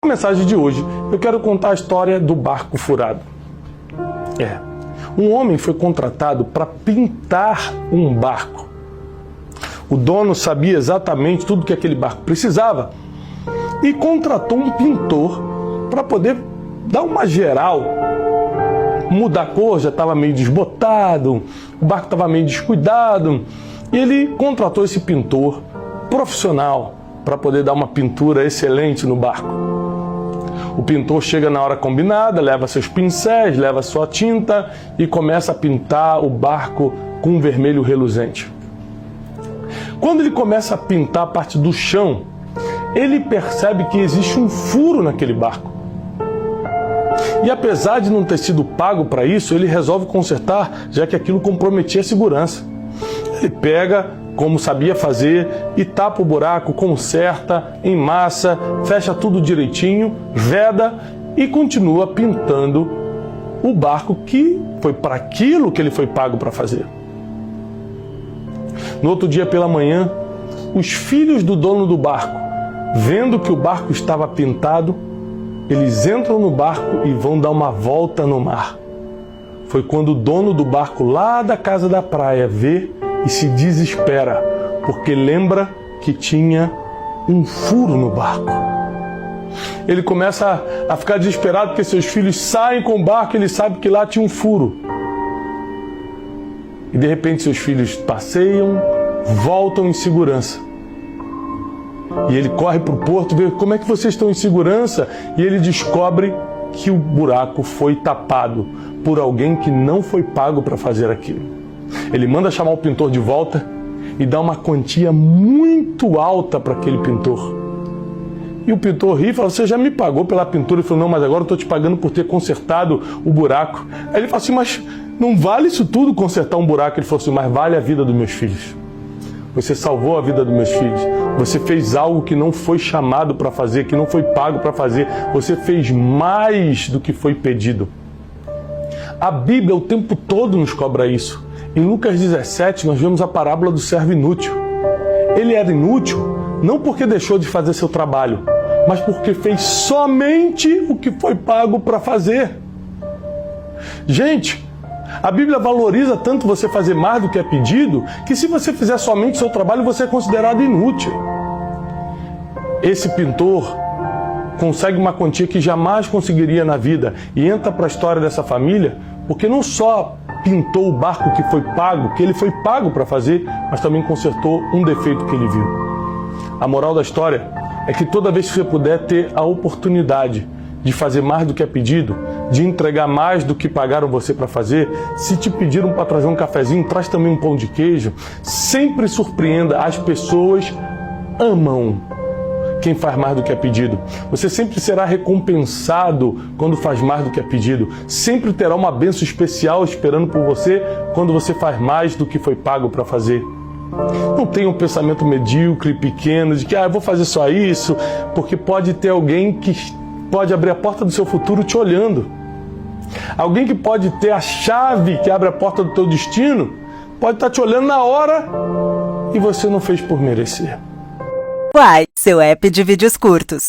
Na mensagem de hoje, eu quero contar a história do barco furado. Um homem foi contratado para pintar um barco. O dono sabia exatamente tudo que aquele barco precisava e contratou um pintor para poder dar uma geral, mudar a cor, já estava meio desbotado, o barco estava meio descuidado, e ele contratou esse pintor profissional para poder dar uma pintura excelente no barco. O pintor chega na hora combinada, leva seus pincéis, leva sua tinta e começa a pintar o barco com um vermelho reluzente. Quando ele começa a pintar a parte do chão, ele percebe que existe um furo naquele barco. E apesar de não ter sido pago para isso, ele resolve consertar, já que aquilo comprometia a segurança. Ele pega, como sabia fazer, e tapa o buraco, conserta, emassa, fecha tudo direitinho, veda e continua pintando o barco que foi para aquilo que ele foi pago para fazer. No outro dia pela manhã, os filhos do dono do barco, vendo que o barco estava pintado, eles entram no barco e vão dar uma volta no mar. Foi quando o dono do barco lá da casa da praia vê e se desespera, porque lembra que tinha um furo no barco. Ele começa a ficar desesperado porque seus filhos saem com o barco e ele sabe que lá tinha um furo. E de repente seus filhos passeiam, voltam em segurança. E ele corre para o porto, vê como é que vocês estão em segurança, e ele descobre que o buraco foi tapado por alguém que não foi pago para fazer aquilo. Ele manda chamar o pintor de volta e dá uma quantia muito alta para aquele pintor. E o pintor ri e fala: você já me pagou pela pintura? Ele falou: não, mas agora eu estou te pagando por ter consertado o buraco. Aí ele fala assim: mas não vale isso tudo consertar um buraco? Ele falou assim: mas vale a vida dos meus filhos. Você salvou a vida dos meus filhos. Você fez algo que não foi chamado para fazer, que não foi pago para fazer. Você fez mais do que foi pedido. A Bíblia o tempo todo nos cobra isso. Em Lucas 17, nós vemos a parábola do servo inútil. Ele era inútil não porque deixou de fazer seu trabalho, mas porque fez somente o que foi pago para fazer. Gente, a Bíblia valoriza tanto você fazer mais do que é pedido, que se você fizer somente o seu trabalho, você é considerado inútil. Esse pintor consegue uma quantia que jamais conseguiria na vida e entra para a história dessa família, porque não só pintou o barco que foi pago, que ele foi pago para fazer, mas também consertou um defeito que ele viu. A moral da história é que toda vez que você puder ter a oportunidade de fazer mais do que é pedido, de entregar mais do que pagaram você para fazer, se te pediram para trazer um cafezinho, traz também um pão de queijo. Sempre surpreenda, as pessoas amam quem faz mais do que é pedido. Você sempre será recompensado quando faz mais do que é pedido. Sempre terá uma bênção especial esperando por você quando você faz mais do que foi pago para fazer. Não tenha um pensamento medíocre, pequeno, de que eu vou fazer só isso, porque pode ter alguém que pode abrir a porta do seu futuro te olhando. Alguém que pode ter a chave que abre a porta do teu destino, pode estar te olhando na hora e você não fez por merecer. Uai, seu app de vídeos curtos.